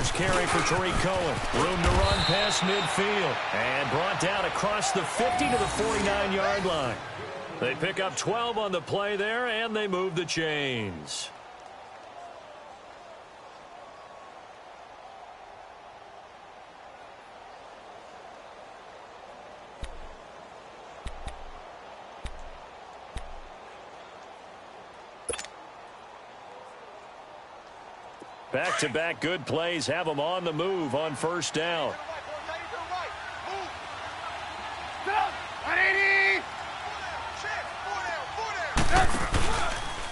yards carry for Tariq Cohen. Room to run past midfield. And brought down across the 50 to the 49-yard line. They pick up 12 on the play there, and they move the chains. Back-to-back good plays have them on the move on first down.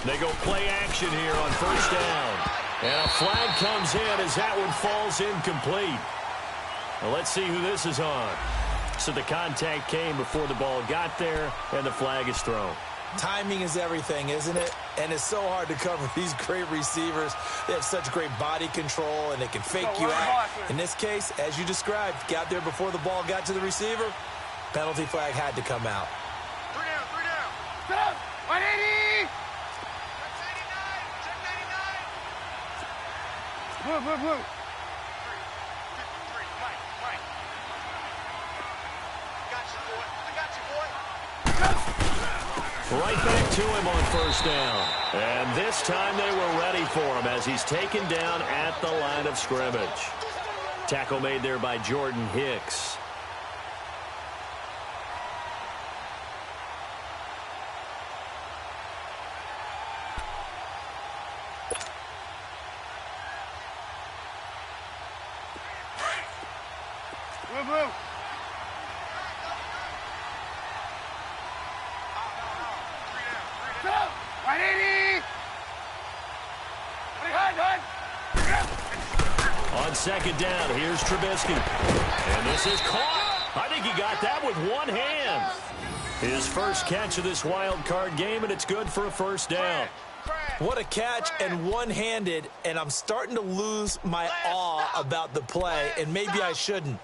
They go play action here on first down. And a flag comes in as that one falls incomplete. Well, let's see who this is on. So the contact came before the ball got there, and the flag is thrown. Timing is everything, isn't it? And it's so hard to cover these great receivers. They have such great body control, and they can fake you out. In this case, as you described, got there before the ball got to the receiver. Penalty flag had to come out. 3 down, 3 down. Stop! 180! Check 99! Check 99! Move. 53, Mike. Got you, boy. I got you, boy. Right back to him on first down. And this time they were ready for him as he's taken down at the line of scrimmage. Tackle made there by Jordan Hicks. Move. On second down, here's Trubisky. And this is caught. I think he got that with one hand. His first catch of this wild card game, and it's good for a first down. What a catch and one-handed, and I'm starting to lose my awe about the play, and maybe I shouldn't.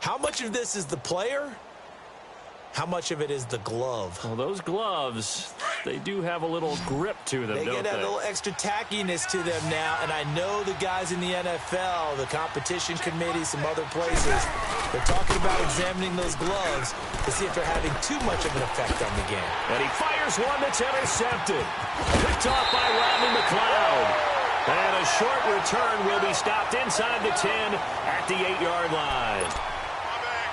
How much of this is the player? How much of it is the glove? Well, those gloves, they do have a little grip to them, don't they? They get a little extra tackiness to them now, and I know the guys in the NFL, the competition committee, some other places, they're talking about examining those gloves to see if they're having too much of an effect on the game. And he fires one that's intercepted. Picked off by Rodney McLeod. And a short return will be stopped inside the 10 at the 8-yard line.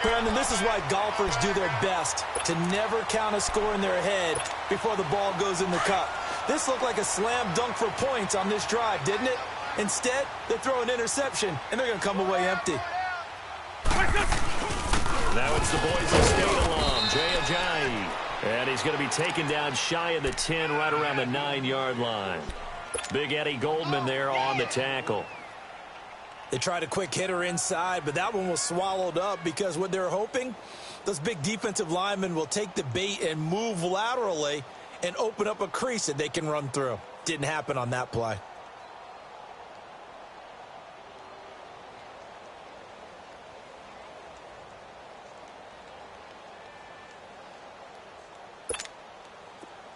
Brandon, this is why golfers do their best to never count a score in their head before the ball goes in the cup. This looked like a slam dunk for points on this drive, didn't it? Instead, they throw an interception, and they're going to come away empty. Now it's the Boise State alum, Jay Ajayi. And he's going to be taken down shy of the 10, right around the 9-yard line. Big Eddie Goldman there on the tackle. They tried a quick hitter inside, but that one was swallowed up because what they're hoping, those big defensive linemen will take the bait and move laterally and open up a crease that they can run through. Didn't happen on that play.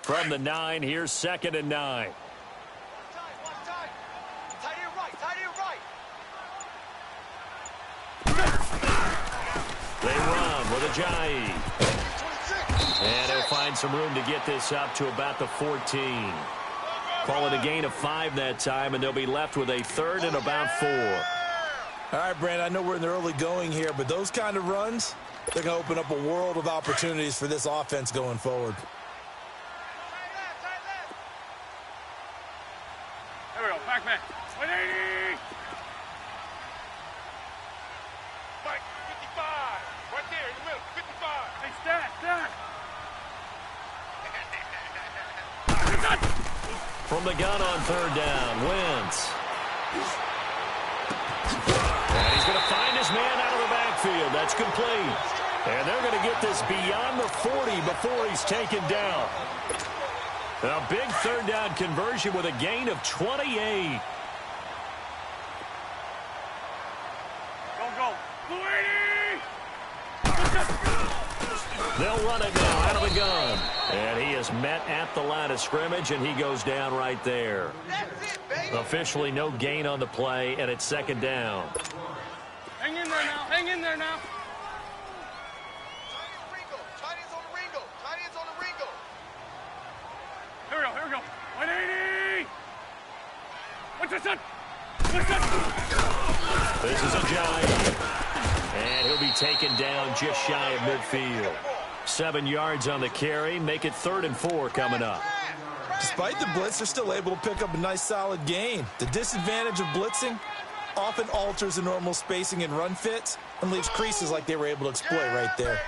From the 9, here's 2nd and 9. They run with Ajayi. And he'll find some room to get this up to about the 14. Call it a gain of 5 that time, and they'll be left with a 3rd and about 4. All right, Brandon, I know we're in the early going here, but those kind of runs, they're going to open up a world of opportunities for this offense going forward. There we go. Back. 180. Mike, 55. Right there in the middle. 55. Hey, stand. From the gun on 3rd down, Wentz. And he's going to find his man out of the backfield. That's complete. And they're going to get this beyond the 40 before he's taken down. A big 3rd down conversion with a gain of 28. Go. 280. They'll run it now out of the gun. And he is met at the line of scrimmage, and he goes down right there. That's it, baby. Officially no gain on the play, and it's second down. Hang in there now. Hang in there now. Chinese on the Ringo. Chinese on the Ringo. Here we go. Here we go. 180. What's this? What's this? This is a giant. And he'll be taken down just shy of midfield. 7 yards on the carry. Make it 3rd and 4 coming up. Despite the blitz, they're still able to pick up a nice solid gain. The disadvantage of blitzing often alters the normal spacing and run fits and leaves creases like they were able to exploit right there.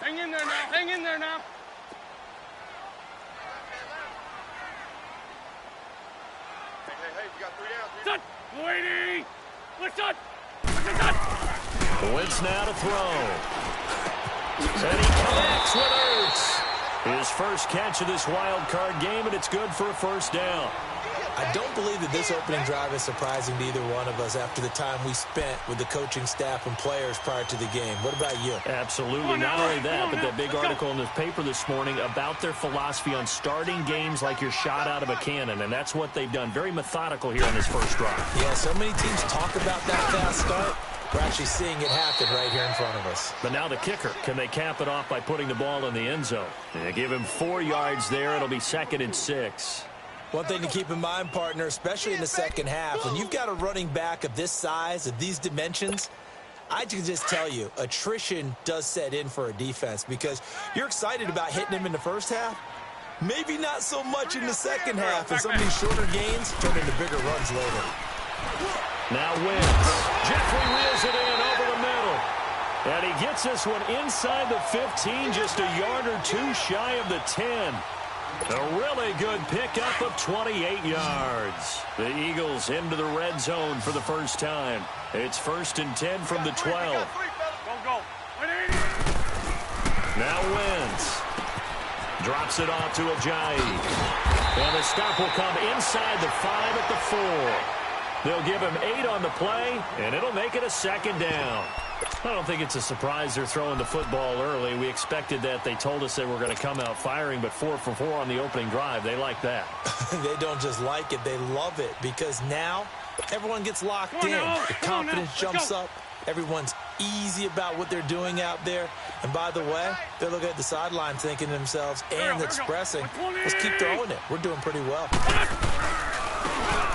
Hang in there now. Hang in there now. Hey, we got 3 down. Set. 180. What's that? What's that? Wentz now to throw. And he connects with Ertz. His first catch of this wild card game, and it's good for a first down. I don't believe that this opening drive is surprising to either one of us after the time we spent with the coaching staff and players prior to the game. What about you? Absolutely. Not only that, but that big article in the paper this morning about their philosophy on starting games like you're shot out of a cannon, and that's what they've done. Very methodical here on this first drive. Yeah, so many teams talk about that fast start. We're actually seeing it happen right here in front of us. But now the kicker. Can they cap it off by putting the ball in the end zone? They give him 4 yards there. It'll be 2nd and 6. One thing to keep in mind, partner, especially in the second half, when you've got a running back of this size, of these dimensions, I can just tell you, attrition does set in for a defense because you're excited about hitting him in the first half. Maybe not so much in the second half, and some of these shorter gains turn into bigger runs later. Now Wentz. Jeffrey reels it in over the middle. And he gets this one inside the 15, just a yard or two shy of the 10. A really good pickup of 28 yards. The Eagles into the red zone for the first time. It's 1st and 10 from the 12. Go. 180. Now Wentz. Drops it off to Ajayi. And the stop will come inside the 5 at the 4. They'll give him 8 on the play, and it'll make it a 2nd down. I don't think it's a surprise they're throwing the football early. We expected that. They told us they were going to come out firing, but 4 for 4 on the opening drive. They like that. They don't just like it, they love it, because now everyone gets locked in. The confidence jumps up. Everyone's easy about what they're doing out there. And by the way, they're looking at the sideline thinking to themselves and expressing, let's keep throwing it. We're doing pretty well.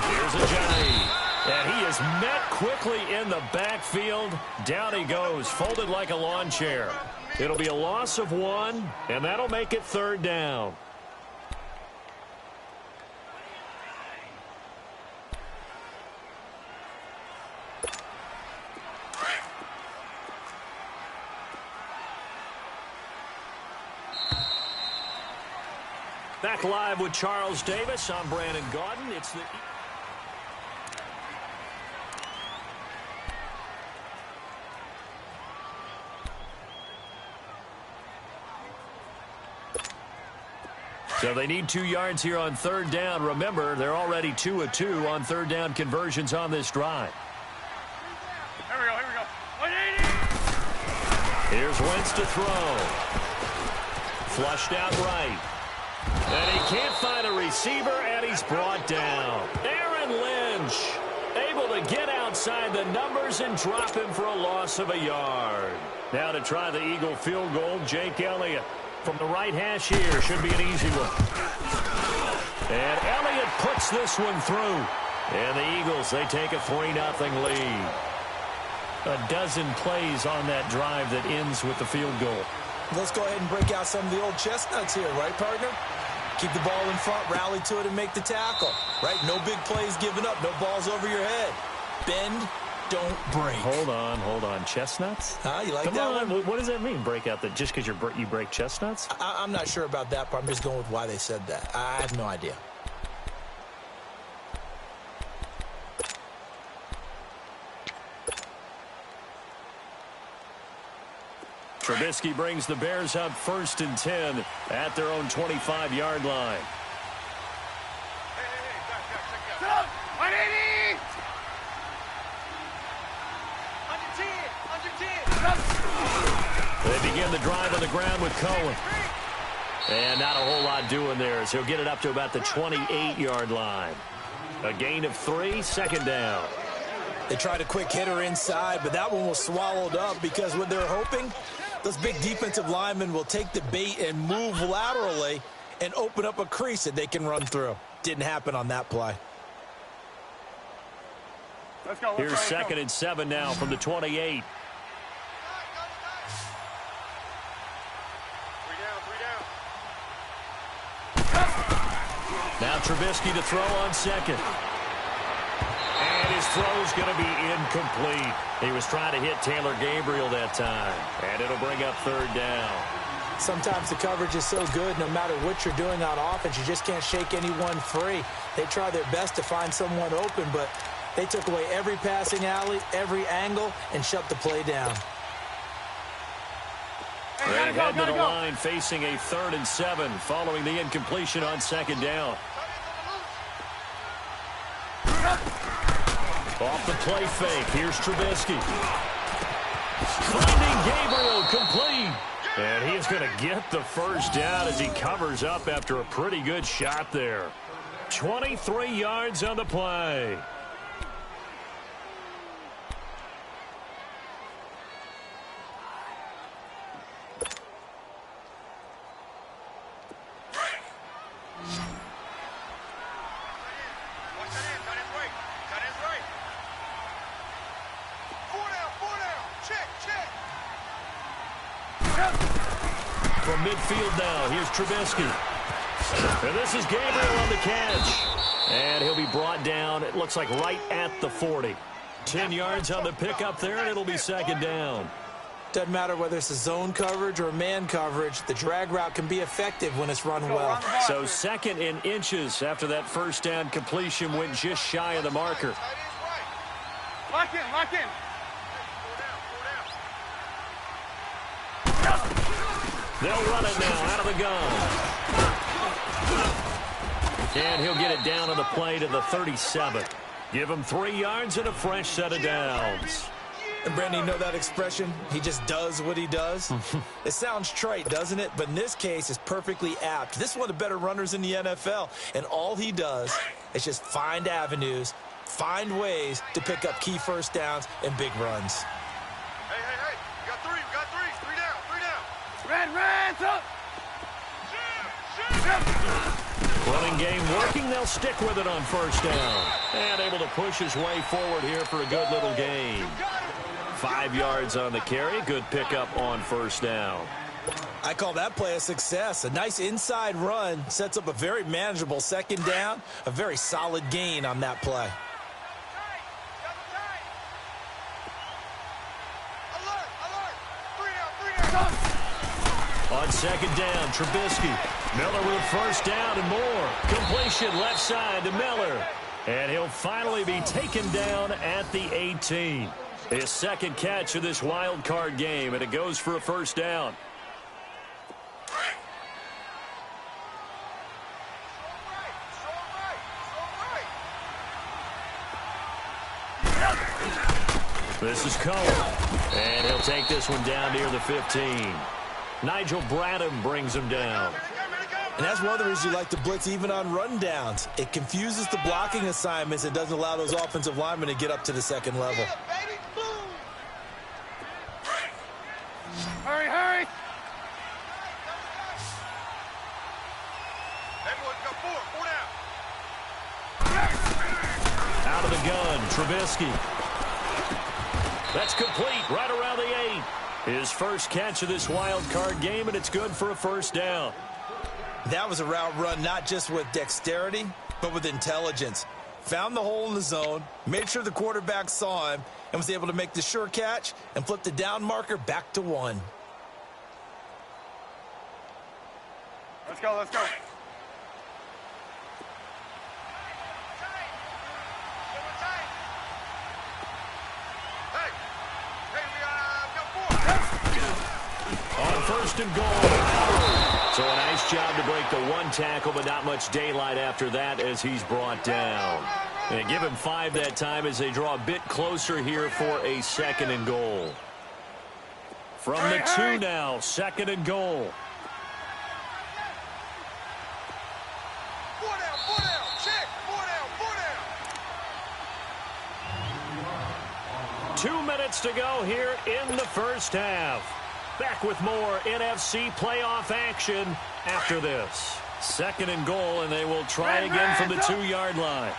Here's Ajayi. And he is met quickly in the backfield. Down he goes, folded like a lawn chair. It'll be a loss of 1, and that'll make it 3rd down. Back live with Charles Davis. I'm Brandon Gaudin. It's the... So they need 2 yards here on 3rd down. Remember, they're already 2 of 2 on 3rd down conversions on this drive. Here we go. 180. Here's Wentz to throw. Flushed out right. And he can't find a receiver, and he's brought down. Aaron Lynch able to get outside the numbers and drop him for a loss of a yard. Now to try the Eagle field goal, Jake Elliott. From the right hash here, should be an easy one. And Elliott puts this one through. And the Eagles, they take a 3-0 lead. A dozen plays on that drive that ends with the field goal. Let's go ahead and break out some of the old chestnuts here, right, partner? Keep the ball in front, rally to it, and make the tackle. Right? No big plays given up, no balls over your head. Bend, don't break. Hold on. Chestnuts? Huh? You like Come that on. one? What does that mean, break out? Just because you break chestnuts? I'm not sure about that part. I'm just going with why they said that. I have no idea. Trubisky brings the Bears up 1st and 10 at their own 25-yard line. Stop. 180. Under 10. They begin the drive on the ground with Cohen. And not a whole lot doing there as he'll get it up to about the 28-yard line. A gain of 3, second down. They tried a quick hitter inside, but that one was swallowed up because what they're hoping, those big defensive linemen will take the bait and move laterally and open up a crease that they can run through. Didn't happen on that play. Let's go. Here's second and 7 now from the 28. Now Trubisky to throw on second. And his throw's going to be incomplete. He was trying to hit Taylor Gabriel that time. And it'll bring up third down. Sometimes the coverage is so good, no matter what you're doing on offense, you just can't shake anyone free. They try their best to find someone open, but they took away every passing alley, every angle, and shut the play down. They head to the line facing a 3rd and 7 following the incompletion on second down. Off the play fake, here's Trubisky. Finding Gabriel complete. And he is going to get the first down as he covers up after a pretty good shot there. 23 yards on the play. From midfield now, here's Trubisky. And this is Gabriel on the catch. And he'll be brought down, it looks like right at the 40. 10 yards on the pickup there, and it'll be second down. Doesn't matter whether it's a zone coverage or man coverage, the drag route can be effective when it's run well. So second in inches after that first down completion went just shy of the marker. Lock in, lock in. They'll run it now out of the gun. And he'll get it down on the play to the 37. Give him 3 yards and a fresh set of downs. And Brandon, you know that expression? He just does what he does? It sounds trite, doesn't it? But in this case, it's perfectly apt. This is one of the better runners in the NFL. And all he does is just find avenues, find ways to pick up key first downs and big runs. Hey, we got 3, we got 3. 3 down, 3 down. Red, up. Running game working, they'll stick with it on first down. And able to push his way forward here for a good little gain. 5 yards on the carry, good pickup on first down. I call that play a success. A nice inside run sets up a very manageable second down, a very solid gain on that play. On second down, Trubisky. Miller with first down and more. Completion left side to Miller. And he'll finally be taken down at the 18. His second catch of this wild card game, and it goes for a first down. This is Cohen. And he'll take this one down near the 15. Nigel Bradham brings him down. And that's one of the reasons you like to blitz even on rundowns. It confuses the blocking assignments and doesn't allow those offensive linemen to get up to the second level. Hurry, hurry. Everyone's got 4 down. Out of the gun, Trubisky. That's complete right around the 8. His first catch of this wild card game, and it's good for a first down. That was a route run not just with dexterity, but with intelligence. Found the hole in the zone, made sure the quarterback saw him, and was able to make the sure catch and flip the down marker back to 1. Let's go, let's go. On first and goal. So a nice job to break the one tackle, but not much daylight after that as he's brought down. And give him 5 that time as they draw a bit closer here for a second and goal. From the 2 now, second and goal. 2 minutes to go here in the first half. Back with more NFC playoff action after this. 2nd and goal, and they will try again from the 2-yard line.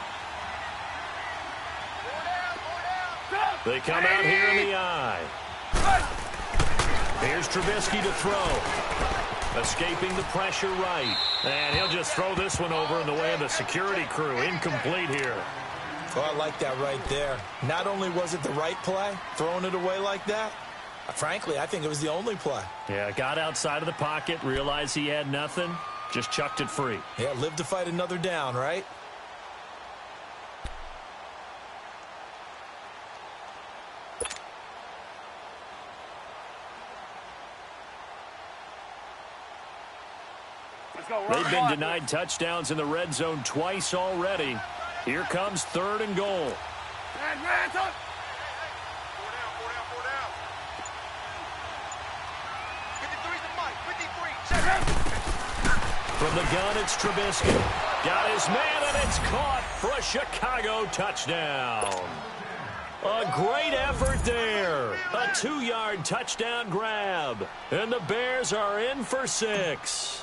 They come out here in the eye. Here's Trubisky to throw. Escaping the pressure right. And he'll just throw this one over in the way of the security crew. Incomplete here. Oh, I like that right there. Not only was it the right play, throwing it away like that, frankly, I think it was the only play. Yeah, got outside of the pocket, realized he had nothing, just chucked it free. Yeah, live to fight another down, right? They've been denied touchdowns in the red zone twice already. Here comes 3rd and goal. From the gun, it's Trubisky. Got his man, and it's caught for a Chicago touchdown. A great effort there. A 2-yard touchdown grab. And the Bears are in for 6.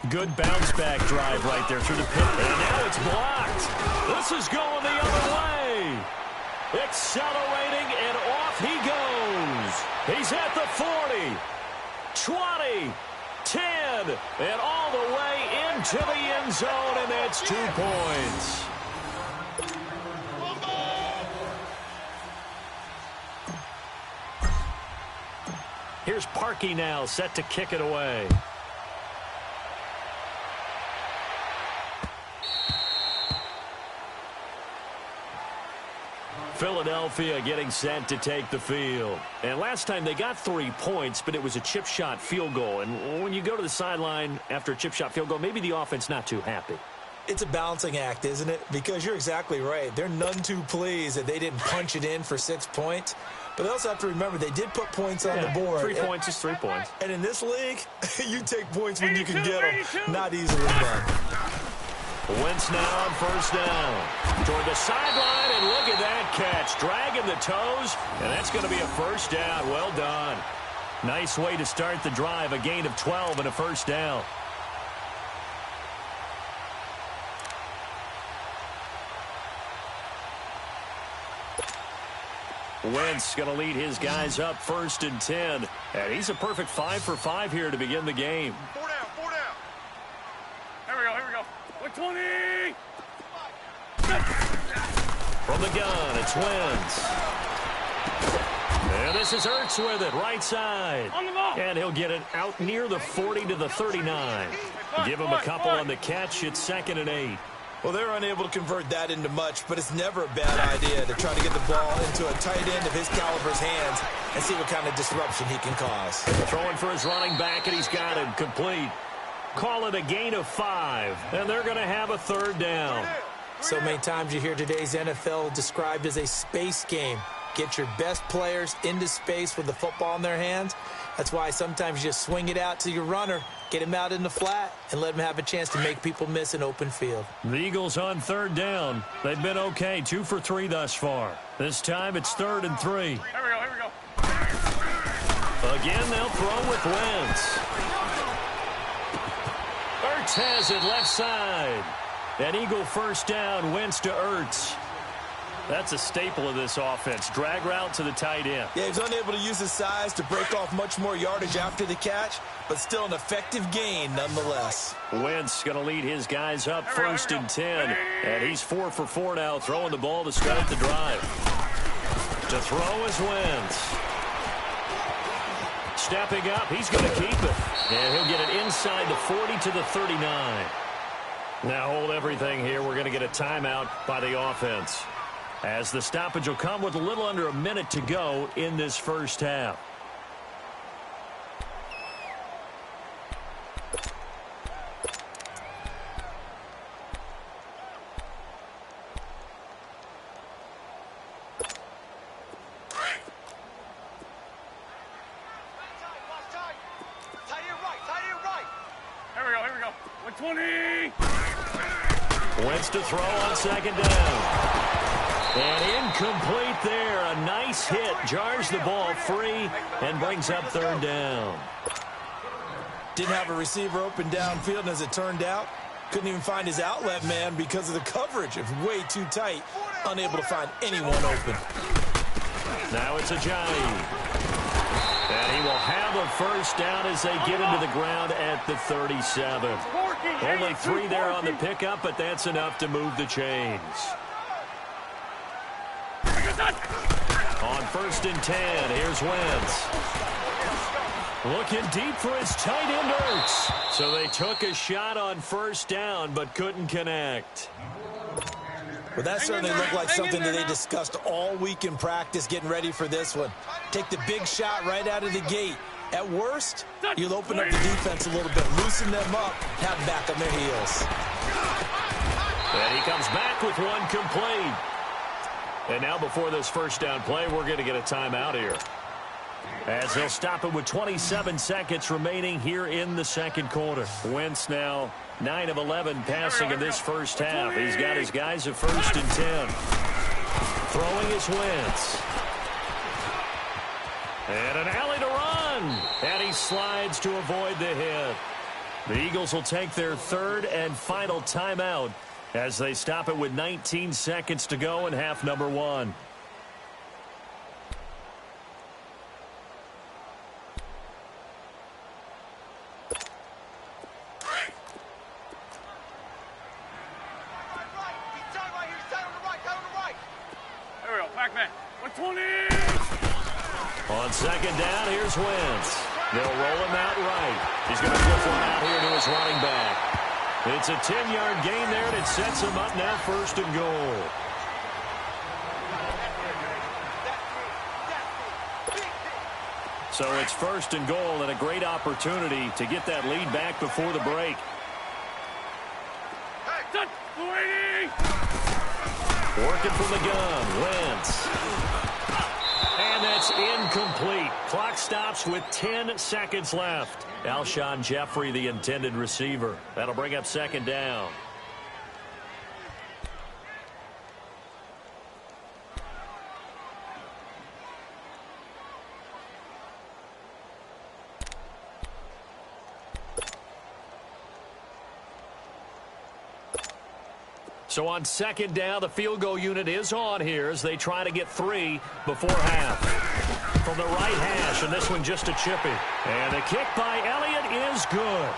Good bounce-back drive right there through the pit. And now it's blocked. This is going the other way. Accelerating, and off he goes. He's at the 40, 20, 10, and all the way into the end zone, and that's 2 points. Here's Parkey now, set to kick it away. Philadelphia getting set to take the field. And last time they got 3 points, but it was a chip shot field goal. And when you go to the sideline after a chip shot field goal, maybe the offense not too happy. It's a balancing act, isn't it? Because you're exactly right. They're none too pleased that they didn't punch it in for 6 points. But they also have to remember they did put points on the board. 3 points is 3 points. And in this league, you take points when you can get them. Not easily done. Wentz now on 1st down. Toward the sideline, and look at that catch. Dragging the toes, and that's going to be a 1st down. Well done. Nice way to start the drive. A gain of 12 and a 1st down. Wentz going to lead his guys up 1st and 10. And he's a perfect 5 for 5 here to begin the game. 4 down, 4 down. Here we go. 120! From the gun, it's Wentz. And this is Ertz with it, right side. And he'll get it out near the 40 to the 39. Give him a couple on the catch. It's 2nd and 8. Well, they're unable to convert that into much, but it's never a bad idea to try to get the ball into a tight end of his caliber's hands and see what kind of disruption he can cause. Throwing for his running back, and he's got him complete. Call it a gain of 5, and they're going to have a 3rd down. So many times you hear today's NFL described as a space game. Get your best players into space with the football in their hands. That's why sometimes you just swing it out to your runner, get him out in the flat, and let him have a chance to make people miss an open field. The Eagles on 3rd down. They've been okay, 2 for 3 thus far. This time it's 3rd and 3. Here we go. Again, they'll throw with Wentz. Ertz has it left side. An Eagle 1st down, Wentz to Ertz. That's a staple of this offense. Drag route to the tight end. Yeah, he's unable to use his size to break off much more yardage after the catch, but still an effective gain nonetheless. Wentz going to lead his guys up 1st and 10. And he's 4 for 4 now, throwing the ball to start the drive. To throw is Wentz. Stepping up, he's going to keep it. And he'll get it inside the 40 to the 39. Now hold everything here. We're going to get a timeout by the offense, as the stoppage will come with a little under a minute to go in this first half. Here we go. 120! Wentz to throw on 2nd down. And Incomplete there. A nice hit. Jars the ball free and brings up third down. Didn't have a receiver open downfield, and as it turned out, couldn't even find his outlet man because of the coverage. It was way too tight. Unable to find anyone open. Now it's Ajayi. And he will have a first down as they get into the ground at the 37. Only 3 there on the pickup, but that's enough to move the chains. On 1st and 10, here's Wentz. Looking deep for his tight end, Ertz. So they took a shot on first down, but couldn't connect. Well, that certainly looked like something that they discussed all week in practice, getting ready for this one. Take the big shot right out of the gate. At worst, you'll open up the defense a little bit, loosen them up, have them back on their heels. And he comes back with one complete. And now before this first down play, we're going to get a timeout here, as they'll stop it with 27 seconds remaining here in the second quarter. Wentz now 9 of 11 passing in this first half. He's got his guys at 1st and 10. Throwing is Wentz. And an alley to run. And he slides to avoid the hit. The Eagles will take their 3rd and final timeout as they stop it with 19 seconds to go in half number 1. On 2nd down, here's Wentz. They'll roll him out right. He's going to flip one out here to his running back. It's a 10-yard gain there, and it sets him up now 1st and goal. So it's 1st and goal, and a great opportunity to get that lead back before the break. Working from the gun, Wentz. And that's incomplete. Clock stops with 10 seconds left. Alshon Jeffrey, the intended receiver. That'll bring up 2nd down. So on 2nd down, the field goal unit is on here as they try to get 3 before half. From the right hash, and this one just a chippy. And the kick by Elliott is good.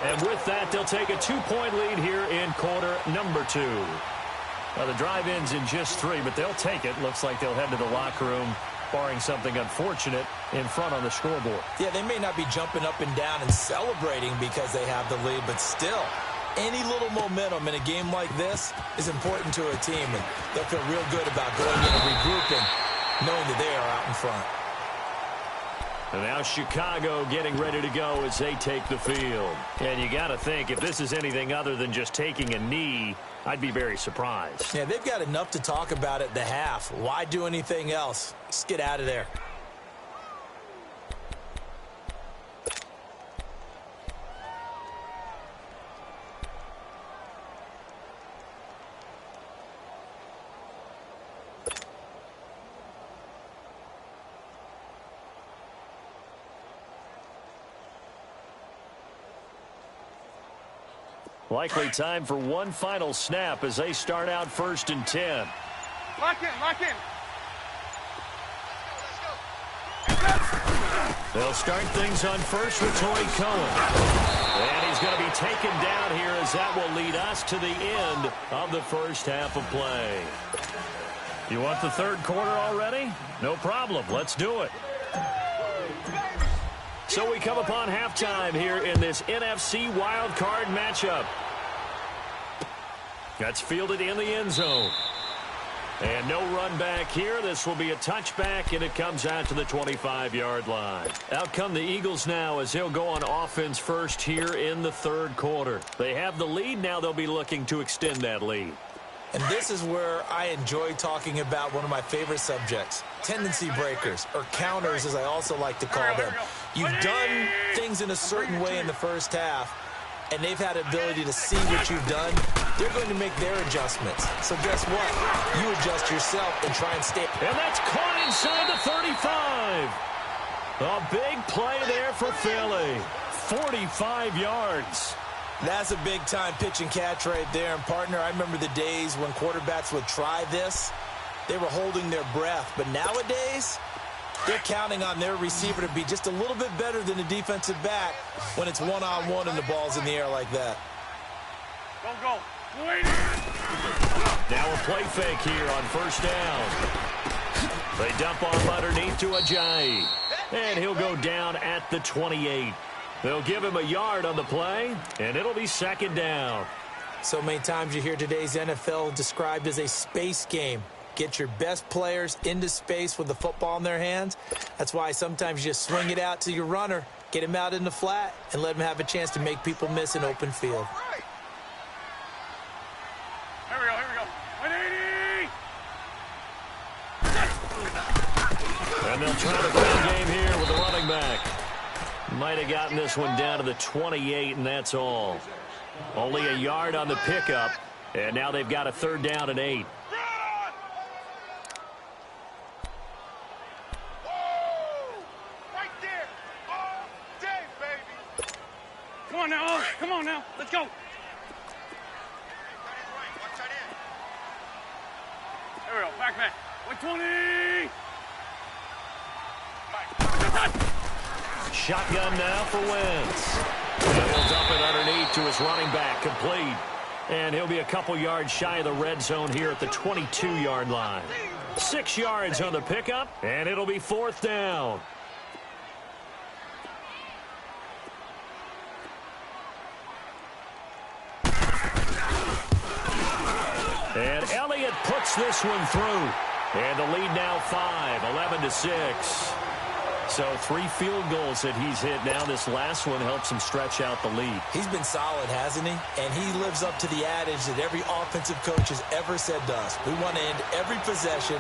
And with that, they'll take a 2-point lead here in quarter number 2. Now, the drive ends in just 3, but they'll take it. Looks like they'll head to the locker room, barring something unfortunate, in front on the scoreboard. Yeah, they may not be jumping up and down and celebrating because they have the lead, but still, any little momentum in a game like this is important to a team, and they'll feel real good about going in and regrouping, knowing that they are out in front. And now Chicago getting ready to go as they take the field. And you got to think, if this is anything other than just taking a knee, I'd be very surprised. Yeah, they've got enough to talk about at the half. Why do anything else? Just get out of there. Likely time for one final snap as they start out 1st and 10. Lock in, lock in. They'll start things on first with Torrey Cohen. And he's going to be taken down here as that will lead us to the end of the first half of play. You want the 3rd quarter already? No problem. Let's do it. So we come upon halftime here in this NFC wildcard matchup. That's fielded in the end zone. And no run back here. This will be a touchback, and it comes out to the 25-yard line. Out come the Eagles now as they'll go on offense first here in the 3rd quarter. They have the lead. Now they'll be looking to extend that lead. And this is where I enjoy talking about one of my favorite subjects, tendency breakers, or counters as I also like to call them. You've done things in a certain way in the first half, and they've had the ability to see what you've done they're going to make their adjustments. So guess what? You adjust yourself and try and stay. And that's caught inside the 35. A big play there for Philly. 45 yards. That's a big-time pitch and catch right there. And, partner, I remember the days when quarterbacks would try this. They were holding their breath. But nowadays, they're counting on their receiver to be just a little bit better than the defensive back when it's one-on-one and the ball's in the air like that. Go. Now a play fake here on first down. They dump off underneath to Ajayi. And he'll go down at the 28. They'll give him a yard on the play, and it'll be second down. So many times you hear today's NFL described as a space game. Get your best players into space with the football in their hands. That's why sometimes you just swing it out to your runner, get him out in the flat, and let him have a chance to make people miss an open field. Here we go. 180! And they'll try to win game here with the running back. Might have gotten this one down to the 28, and that's all. Only a yard on the pickup, and now they've got a third down and 8. Right there. All day, baby. Come on now. Let's go. Watch that in. Here we go. Back. 120! Shotgun now for Wentz. And he'll dump it underneath to his running back, complete. And he'll be a couple yards shy of the red zone here at the 22-yard line. 6 yards on the pickup, and it'll be fourth down. And Elliott puts this one through. And the lead now 5, 11-6. So 3 field goals that he's hit now. This last one helps him stretch out the lead. He's been solid, hasn't he? And he lives up to the adage that every offensive coach has ever said to us. We want to end every possession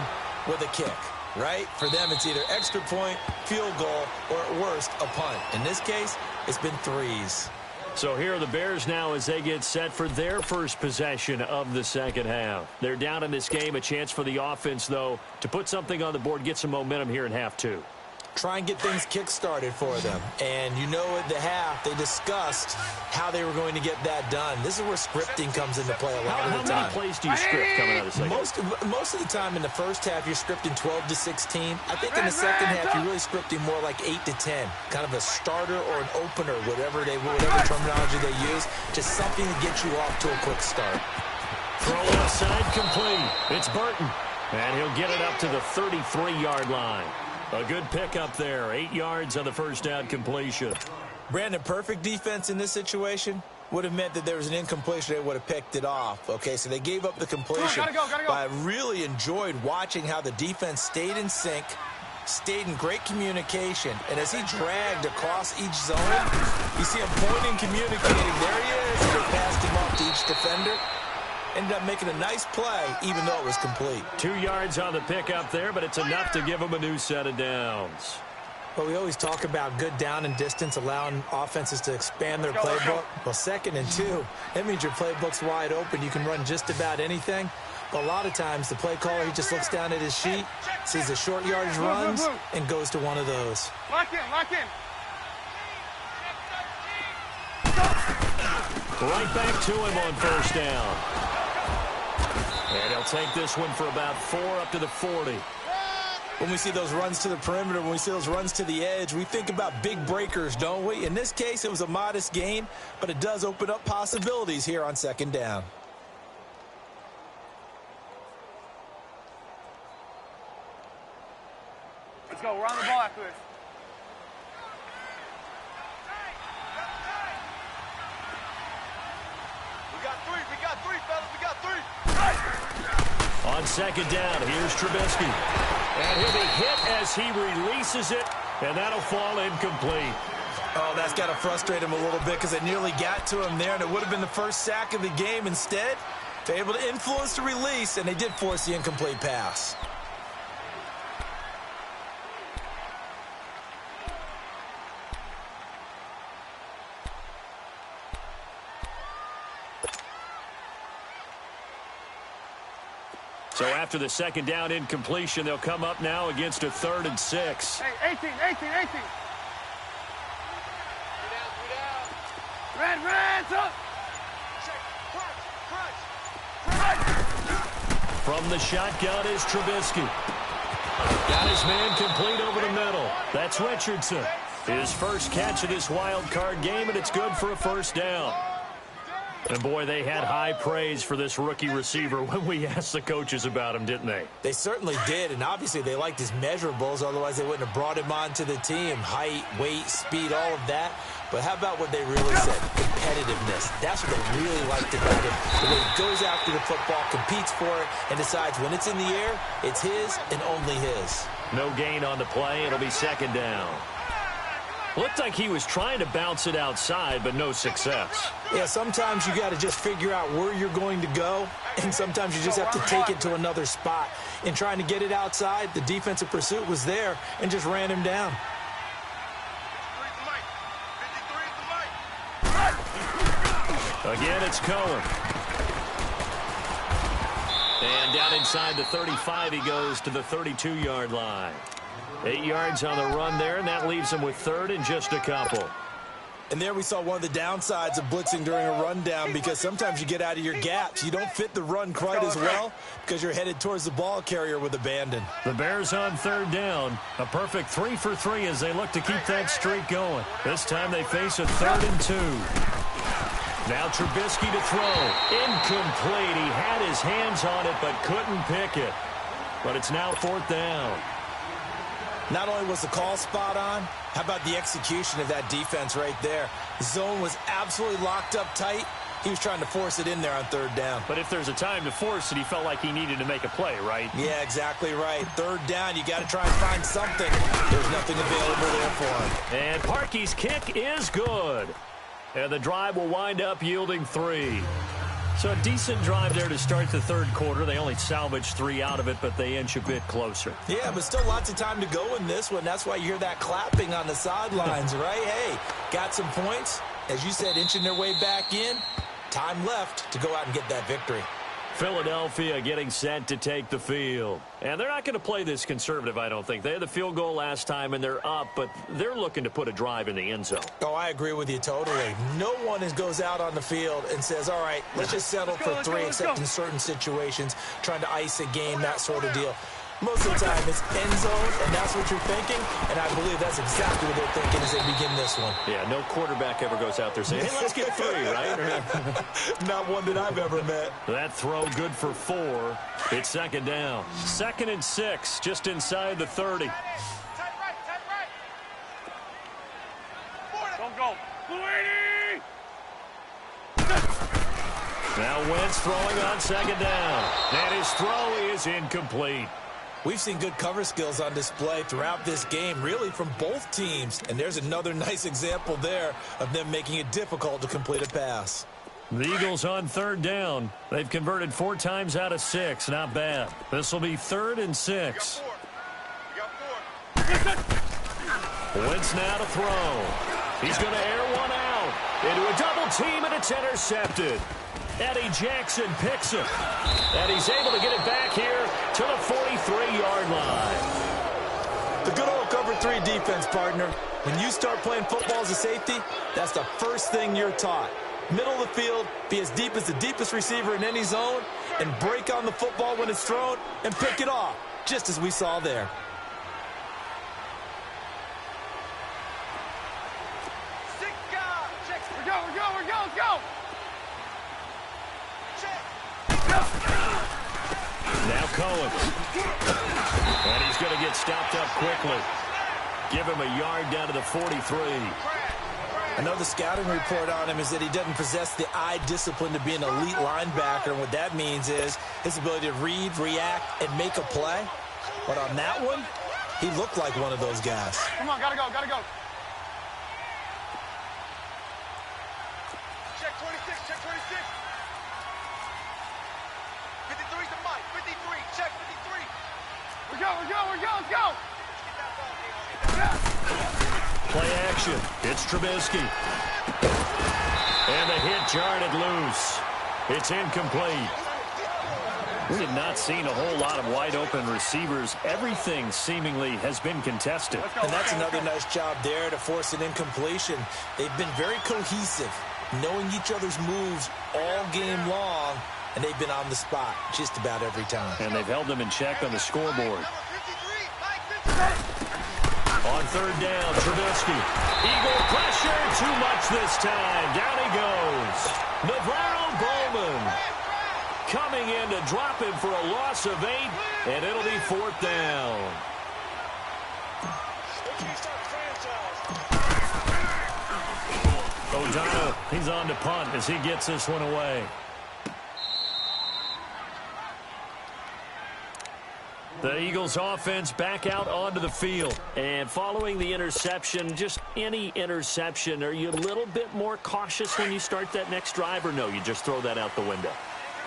with a kick, right? For them, it's either extra point, field goal, or at worst, a punt. In this case, it's been 3s. So here are the Bears now as they get set for their first possession of the second half. They're down in this game. A chance for the offense, though, to put something on the board, get some momentum here in half 2. Try and get things kick-started for them. And you know at the half, they discussed how they were going to get that done. This is where scripting comes into play a lot of the time. How many plays do you script coming out of the second? Most of the time in the first half, you're scripting 12 to 16. I think in the second half, you're really scripting more like 8 to 10. Kind of a starter or an opener, whatever terminology they use. Just something to get you off to a quick start. Throw outside, complete. It's Burton. And he'll get it up to the 33-yard line. A good pickup there. 8 yards on the first down completion. Brandon, perfect defense in this situation would have meant that there was an incompletion. They would have picked it off. Okay, so they gave up the completion. Gotta go. But I really enjoyed watching how the defense stayed in sync, stayed in great communication. And as he dragged across each zone, you see him pointing, communicating. There he is. They passed him off to each defender. Ended up making a nice play, even though it was complete. 2 yards on the pickup there, but it's enough to give them a new set of downs. Well, we always talk about good down and distance, allowing offenses to expand their playbook. Well, 2nd and 2, that means your playbook's wide open. You can run just about anything. But a lot of times, the play caller, he just looks down at his sheet, sees the short yardage runs, and goes to one of those. Lock in. Right back to him on first down. And he'll take this one for about 4 up to the 40. When we see those runs to the perimeter, when we see those runs to the edge, we think about big breakers, don't we? In this case, it was a modest gain, but it does open up possibilities here on second down. Let's go. We're on the ball after this. We got three, fellas. We got 3. On second down, here's Trubisky. And he'll be hit as he releases it, and that'll fall incomplete. Oh, that's got to frustrate him a little bit because it nearly got to him there, and it would have been the first sack of the game. Instead, they're able to influence the release, and they did force the incomplete pass. So after the second down incompletion, they'll come up now against a 3rd and 6. Hey, 18. Red, up. From the shotgun is Trubisky. Got his man complete over the middle. That's Richardson. His first catch of this wild card game, and it's good for a 1st down. And, boy, they had high praise for this rookie receiver when we asked the coaches about him, didn't they? They certainly did, and obviously they liked his measurables. Otherwise, they wouldn't have brought him onto the team. Height, weight, speed, all of that. But how about what they really said? Competitiveness. That's what they really liked about him. The way he goes after the football, competes for it, and decides when it's in the air, it's his and only his. No gain on the play. It'll be 2nd down. Looked like he was trying to bounce it outside, but no success. Yeah, sometimes you got to just figure out where you're going to go, and sometimes you just have to take it to another spot. In trying to get it outside, the defensive pursuit was there and just ran him down. Again, it's Cohen. And down inside the 35, he goes to the 32-yard line. 8 yards on the run there, and that leaves him with 3rd and just a couple. And there we saw one of the downsides of blitzing during a rundown, because sometimes you get out of your gaps. You don't fit the run quite as well because you're headed towards the ball carrier with abandon. The Bears on 3rd down. A perfect 3 for 3 as they look to keep that streak going. This time they face a 3rd and 2. Now Trubisky to throw. Incomplete. He had his hands on it but couldn't pick it. But it's now 4th down. Not only was the call spot on, how about the execution of that defense right there? The zone was absolutely locked up tight. He was trying to force it in there on 3rd down. But if there's a time to force it, he felt like he needed to make a play, right? Yeah, exactly right. 3rd down, you got to try and find something. There's nothing available there for him. And Parkey's kick is good. And the drive will wind up yielding 3. So a decent drive there to start the 3rd quarter. They only salvaged 3 out of it, but they inch a bit closer. Yeah, but still lots of time to go in this one. That's why you hear that clapping on the sidelines, right? Hey, got some points. As you said, inching their way back in. Time left to go out and get that victory. Philadelphia getting set to take the field. And they're not going to play this conservative, I don't think. They had the field goal last time, and they're up, but they're looking to put a drive in the end zone. Oh, I agree with you totally. No one goes out on the field and says, all right, let's just settle for 3, except in certain situations, trying to ice a game, that sort of deal. Most of the time, it's end zone, and that's what you're thinking, and I believe that's exactly what they're thinking as they begin this one. Yeah, no quarterback ever goes out there saying, hey, let's get 3, right? Not one that I've ever met. That throw good for 4. It's 2nd down. 2nd and 6, just inside the 30. Don't go. Blue 80! Now Wentz throwing on 2nd down. And his throw is incomplete. We've seen good cover skills on display throughout this game, really from both teams. And there's another nice example there of them making it difficult to complete a pass. The Eagles on 3rd down. They've converted 4 times out of 6. Not bad. This will be 3rd and 6. Wentz now to throw. He's going to air one out into a double team, and it's intercepted. Eddie Jackson picks it. And he's able to get it back here to the 43-yard line. The good old cover 3 defense, partner. When you start playing football as a safety, that's the first thing you're taught. Middle of the field, be as deep as the deepest receiver in any zone, and break on the football when it's thrown and pick it off, just as we saw there. We're go, let's go! Now Cohen. And he's going to get stopped up quickly. Give him a yard down to the 43. I know the scouting report on him is that he doesn't possess the eye discipline to be an elite linebacker. And what that means is his ability to read, react, and make a play. But on that one, he looked like one of those guys. Come on, gotta go. Check 26, check 26. 53's the mic, 53, check 53. We're go, let's go! Play action. It's Trubisky. And the hit jarred it loose. It's incomplete. We have not seen a whole lot of wide-open receivers. Everything seemingly has been contested. And that's another nice job there to force an incompletion. They've been very cohesive, knowing each other's moves all game long, and they've been on the spot just about every time. And they've held them in check on the scoreboard. On third down, Trubisky. Eagle pressure, too much this time. Down he goes. Navarro Bowman coming in to drop him for a loss of 8, and it'll be fourth down. O'Donnell, he's on to punt as he gets this one away. The Eagles offense back out onto the field. And following the interception, just any interception, are you a little bit more cautious when you start that next drive, or no, you just throw that out the window?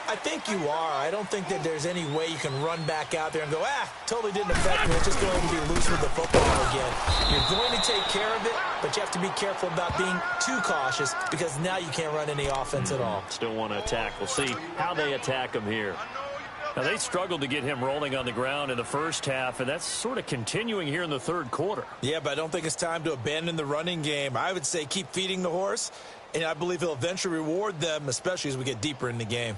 I think you are. I don't think that there's any way you can run back out there and go, totally didn't affect me. It's just going to be loose with the football again. You're going to take care of it, but you have to be careful about being too cautious because now you can't run any offense at all. Still want to attack. We'll see how they attack him here. Now, they struggled to get him rolling on the ground in the first half, and that's sort of continuing here in the third quarter. Yeah, but I don't think it's time to abandon the running game. I would say keep feeding the horse, and I believe he'll eventually reward them, especially as we get deeper in the game.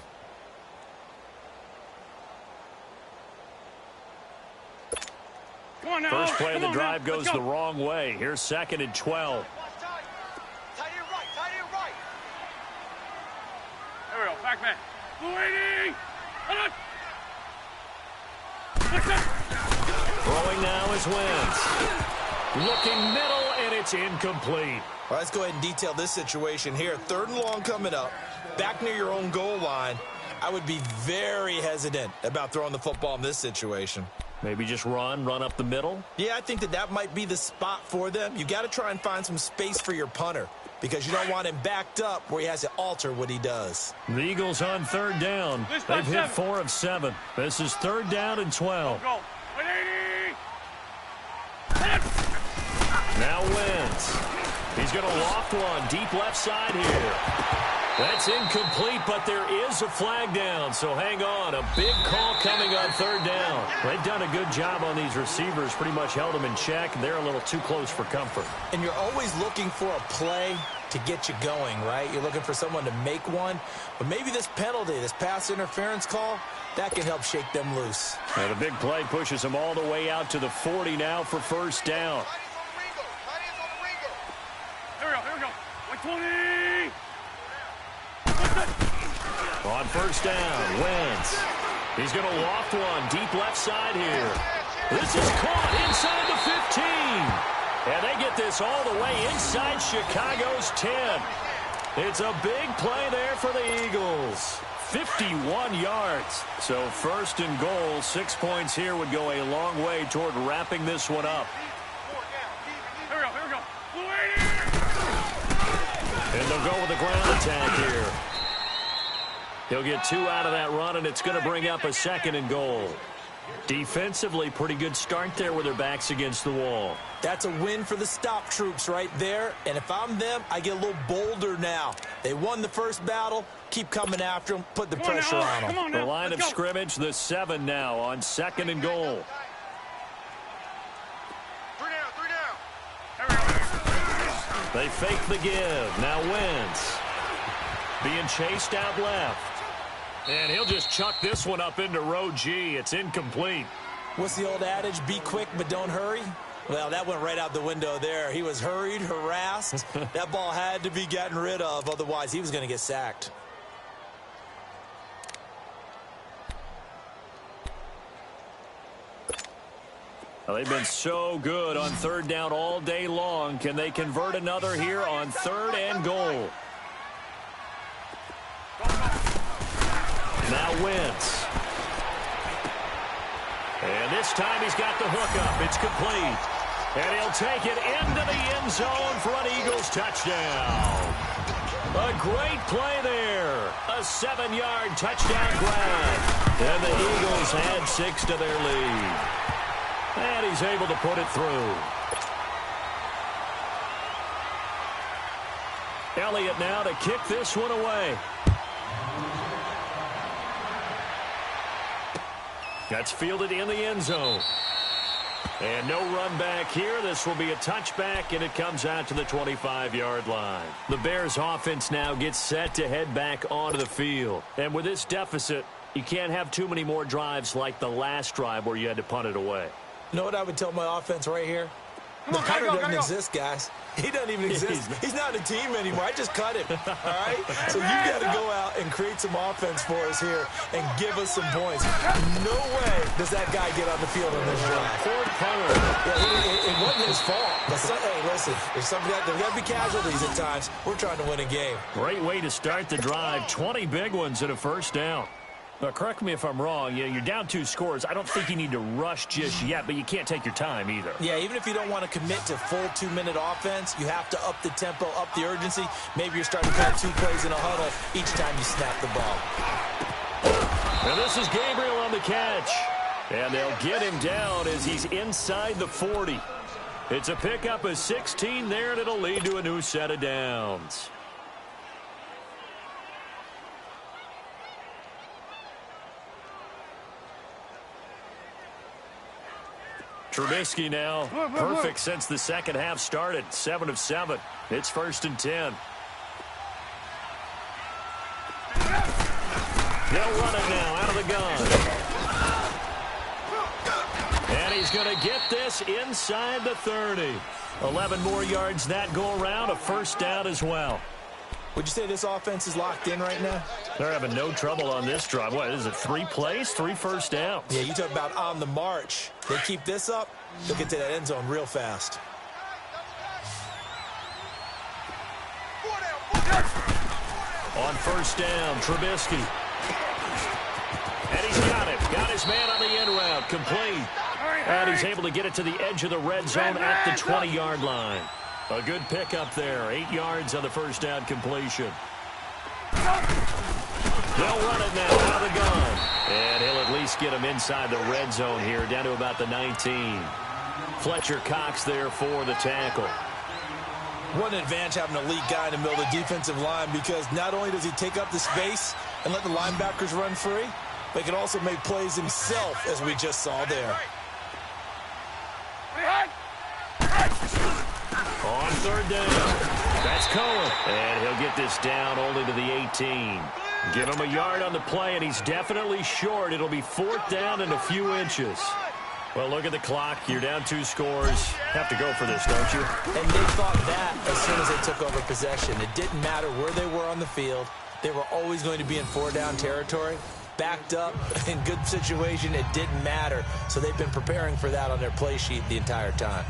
First play of the drive goes the wrong way. Here's 2nd and 12. Tight end right. There we go, back man. Waiting. Throwing now is Wentz. Looking middle, and it's incomplete. Well, let's go ahead and detail this situation here. 3rd and long coming up, back near your own goal line. I would be very hesitant about throwing the football in this situation. Maybe just run up the middle? Yeah, I think that might be the spot for them. You got to try and find some space for your punter because you don't want him backed up where he has to alter what he does. The Eagles on 3rd down. They've hit 4 of 7. This is 3rd down and 12. Go. 180. Now Wentz. He's going to loft one deep left side here. That's incomplete, but there is a flag down, so hang on. A big call coming on 3rd down. They've done a good job on these receivers, pretty much held them in check. They're a little too close for comfort. And you're always looking for a play to get you going, right? You're looking for someone to make one. But maybe this penalty, this pass interference call, that can help shake them loose. And the big play pushes them all the way out to the 40 now for 1st down. Here we go. 120. On 1st down, Wentz. He's going to loft one deep left side here. This is caught inside the 15. And they get this all the way inside Chicago's 10. It's a big play there for the Eagles. 51 yards. So 1st and goal, 6 points here would go a long way toward wrapping this one up. Here we go. And they'll go with the ground attack here. He'll get 2 out of that run, and it's going to bring up a 2nd and goal. Defensively, pretty good start there with their backs against the wall. That's a win for the stop troops right there. And if I'm them, I get a little bolder now. They won the first battle. Keep coming after them. Put the pressure on them. The line of scrimmage, the 7 now on 2nd and goal. 3 down. They fake the give. Now Wentz being chased out left. And he'll just chuck this one up into row G. It's incomplete. What's the old adage? Be quick, but don't hurry. Well, that went right out the window there. He was hurried, harassed. That ball had to be gotten rid of. Otherwise, he was going to get sacked. Well, they've been so good on 3rd down all day long. Can they convert another here on 3rd and goal? Now Wentz. And this time he's got the hook up. It's complete. And he'll take it into the end zone for an Eagles touchdown. A great play there. A 7-yard touchdown grab. And the Eagles add 6 to their lead. And he's able to put it through. Elliott now to kick this one away. That's fielded in the end zone. And no run back here. This will be a touchback, and it comes out to the 25-yard line. The Bears offense now gets set to head back onto the field. And with this deficit, you can't have too many more drives like the last drive where you had to punt it away. You know what I would tell my offense right here? The punter doesn't exist, guys. He doesn't even exist. He's not a team anymore. I just cut him, all right? So you've got to go out and create some offense for us here and give us some points. No way does that guy get on the field on this drive. Fourth punter. Yeah, it wasn't his fault. But hey, listen, there's got to be casualties at times. We're trying to win a game. Great way to start the drive. 20 big ones and a first down. Now, correct me if I'm wrong. You're down 2 scores. I don't think you need to rush just yet, but you can't take your time either. Yeah, even if you don't want to commit to full 2-minute offense, you have to up the tempo, up the urgency. Maybe you're starting to call 2 plays in a huddle each time you snap the ball. And this is Gabriel on the catch. And they'll get him down as he's inside the 40. It's a pickup of 16 there, and it'll lead to a new set of downs. Trubisky now, perfect since the second half started. 7 of 7. It's 1st and 10. They'll run it now out of the gun. And he's going to get this inside the 30. 11 more yards that go around, a first down as well. Would you say this offense is locked in right now? They're having no trouble on this drive. What is it, 3 plays, 3 first downs? Yeah, you talk about on the march. They keep this up, they'll get to that end zone real fast. On first down, Trubisky. And he's got it. Got his man on the end route, complete. And he's able to get it to the edge of the red zone at the 20-yard line. A good pickup there. 8 yards on the first down completion. They'll run it now out of the gun. And he'll at least get him inside the red zone here, down to about the 19. Fletcher Cox there for the tackle. What an advantage having an elite guy in the middle of the defensive line, because not only does he take up the space and let the linebackers run free, but he can also make plays himself, as we just saw there. On third down, that's Cohen. And he'll get this down only to the 18. Give him a yard on the play, and he's definitely short. It'll be 4th down and a few inches. Well, look at the clock. You're down 2 scores. Have to go for this, don't you? And they thought that as soon as they took over possession. It didn't matter where they were on the field. They were always going to be in 4-down territory. Backed up, in good situation, it didn't matter. So they've been preparing for that on their play sheet the entire time.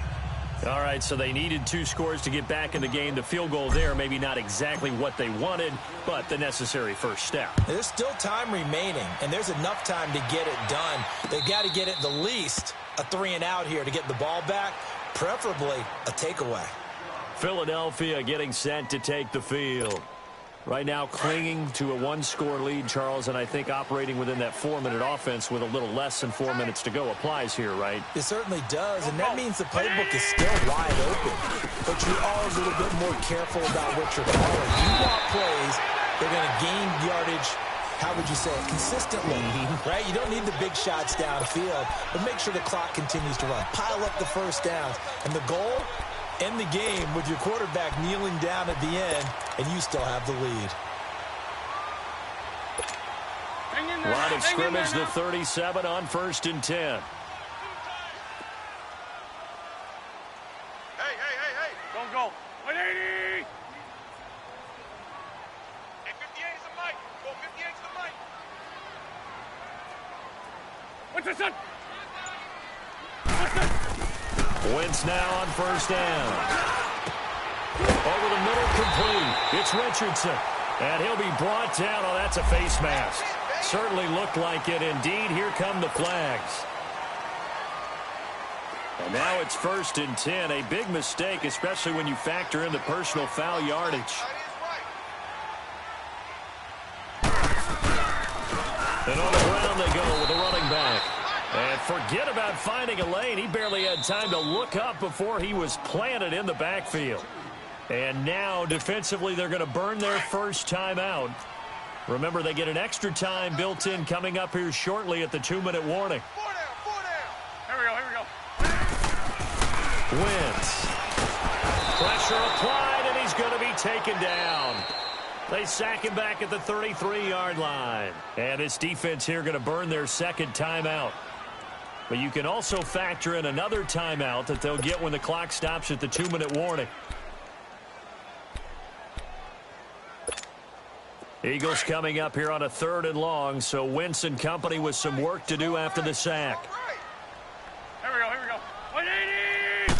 All right, so they needed 2 scores to get back in the game. The field goal there, maybe not exactly what they wanted, but the necessary first step. There's still time remaining, and there's enough time to get it done. They've got to get at the least a 3-and-out here to get the ball back, preferably a takeaway. Philadelphia getting set to take the field. Right now clinging to a 1-score lead, Charles, and I think operating within that 4-minute offense with a little less than 4 minutes to go applies here, right? It certainly does, and that means the playbook is still wide open. But you are a little bit more careful about what you're calling. You want plays, they're going to gain yardage, how would you say it, consistently, right? You don't need the big shots downfield, but make sure the clock continues to run. Pile up the first downs, and the goal, end the game with your quarterback kneeling down at the end, and you still have the lead. Line of scrimmage, the 37 on 1st and 10. Hey. Don't go. 180. Hey, 58 is the mic. Go 58 is the mic. What's this son? Wentz now on first down. Over the middle, complete. It's Richardson. And he'll be brought down. Oh, that's a face mask. Certainly looked like it. Indeed, here come the flags. And now it's 1st and 10. A big mistake, especially when you factor in the personal foul yardage. And on the ground they go with the running back. And forget about finding a lane. He barely had time to look up before he was planted in the backfield. And now, defensively, they're going to burn their first time out. Remember, they get an extra time built in coming up here shortly at the 2-minute warning. 4 down, 4 down. Here we go. Wentz. Pressure applied, and he's going to be taken down. They sack him back at the 33-yard line. And this defense here going to burn their second timeout. But you can also factor in another timeout that they'll get when the clock stops at the 2-minute warning. Eagles coming up here on a 3rd and long, so Wentz and company with some work to do after the sack. Here we go. 180!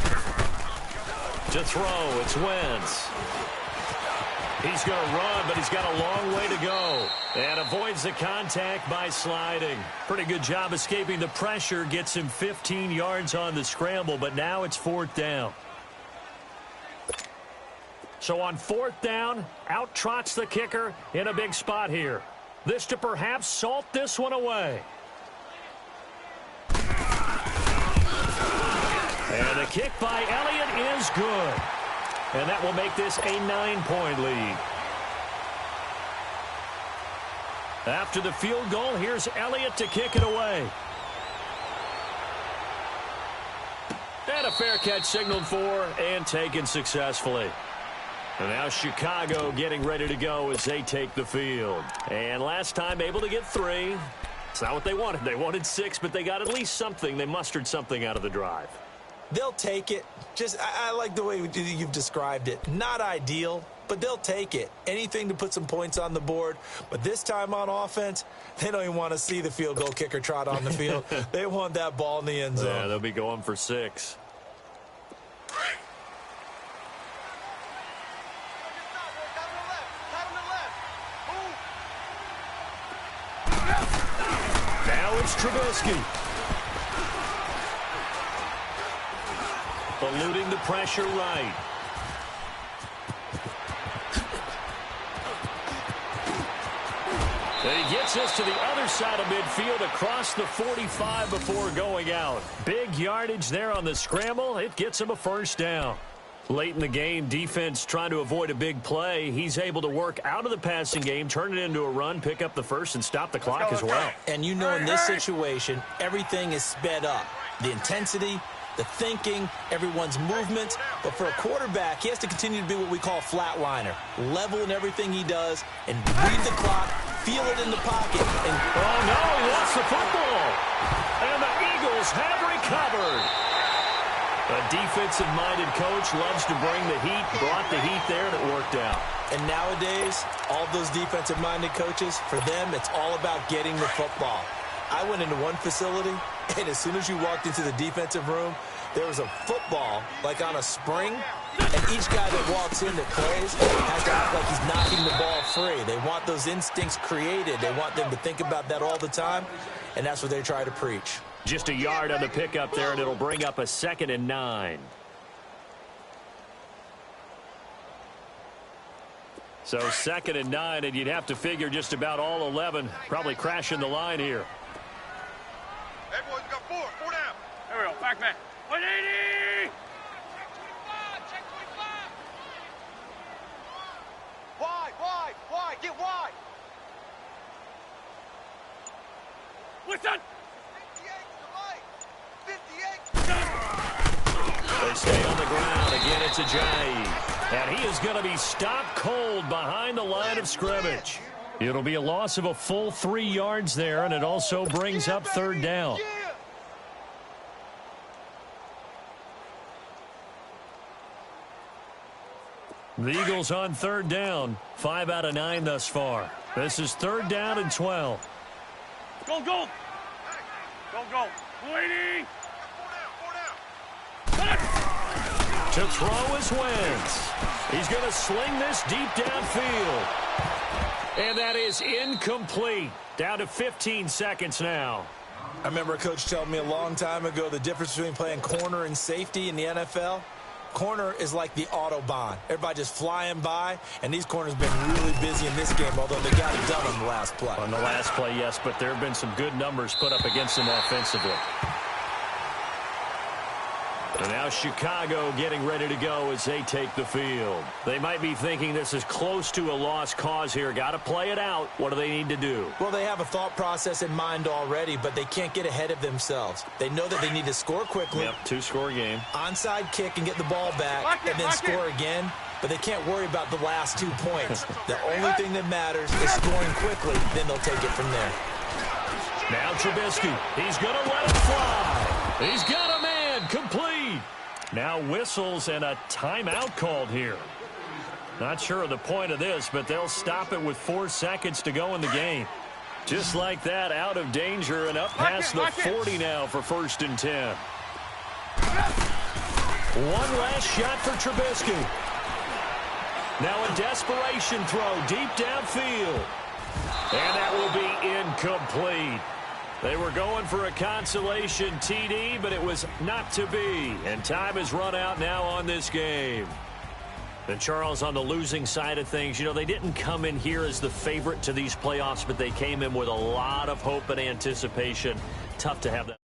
To throw, it's Wentz. He's going to run, but he's got a long way to go. And avoids the contact by sliding. Pretty good job escaping the pressure. Gets him 15 yards on the scramble, but now it's 4th down. So on 4th down, out trots the kicker in a big spot here. This to perhaps salt this one away. And the kick by Elliott is good. And that will make this a 9-point lead. After the field goal, here's Elliott to kick it away. And a fair catch signaled for and taken successfully. And now Chicago getting ready to go as they take the field. And last time able to get 3. It's not what they wanted. They wanted 6, but they got at least something. They mustered something out of the drive. They'll take it. I like the way you've described it. Not ideal, but they'll take it. Anything to put some points on the board. But this time on offense, they don't even want to see the field goal kicker trot on the field. They want that ball in the end zone. Yeah, they'll be going for 6. Now it's Trubisky. Eluding the pressure right. And he gets us to the other side of midfield across the 45 before going out. Big yardage there on the scramble. It gets him a 1st down. Late in the game, defense trying to avoid a big play. He's able to work out of the passing game, turn it into a run, pick up the 1st, and stop the clock as well. And you know in this situation, everything is sped up. The intensity, the thinking, everyone's movements. But for a quarterback, he has to continue to be what we call a flatliner. Level in everything he does and read the clock, feel it in the pocket. And oh, no, he lost the football. And the Eagles have recovered. A defensive-minded coach loves to bring the heat, brought the heat there, and it worked out. And nowadays, all those defensive-minded coaches, for them, it's all about getting the football. I went into one facility, and as soon as you walked into the defensive room, there was a football, like on a spring, and each guy that walks in that plays has to act like he's knocking the ball free. They want those instincts created. They want them to think about that all the time, and that's what they try to preach. Just a yard on the pickup there, and it'll bring up a 2nd and 9. So 2nd and 9, and you'd have to figure just about all 11 probably crashing the line here. Hey, boys, we got 4 down. Here we go. Back man. 180! Wide, get wide. Listen! 58. They stay on the ground. Again, it's Ajayi. And he is going to be stopped cold behind the line of scrimmage. It'll be a loss of a full 3 yards there, and it also brings up 3rd down. The Eagles on 3rd down. 5 out of 9 thus far. This is 3rd down and 12. Go! 180! 4 down. To throw is Wentz. He's going to sling this deep downfield. And that is incomplete. Down to 15 seconds now. I remember a coach telling me a long time ago the difference between playing corner and safety in the NFL. Corner is like the Autobahn. Everybody just flying by, and these corners have been really busy in this game, although they got it done on the last play. On the last play, yes, but there have been some good numbers put up against them offensively. And now Chicago getting ready to go as they take the field. They might be thinking this is close to a lost cause here. Got to play it out. What do they need to do? Well, they have a thought process in mind already, but they can't get ahead of themselves. They know that they need to score quickly. Yep, two-score game. Onside kick and get the ball back, and then score again. But they can't worry about the last 2 points. The only thing that matters is scoring quickly. Then they'll take it from there. Now Trubisky. He's going to let it fly. He's got a man complete. Now whistles and a timeout called here. Not sure of the point of this, but they'll stop it with 4 seconds to go in the game. Just like that, out of danger and up past the 40 now for 1st and 10. One last shot for Trubisky. Now a desperation throw deep downfield. And that will be incomplete. They were going for a consolation TD, but it was not to be. And time has run out now on this game. And Charles, on the losing side of things, you know, they didn't come in here as the favorite to these playoffs, but they came in with a lot of hope and anticipation. Tough to have that.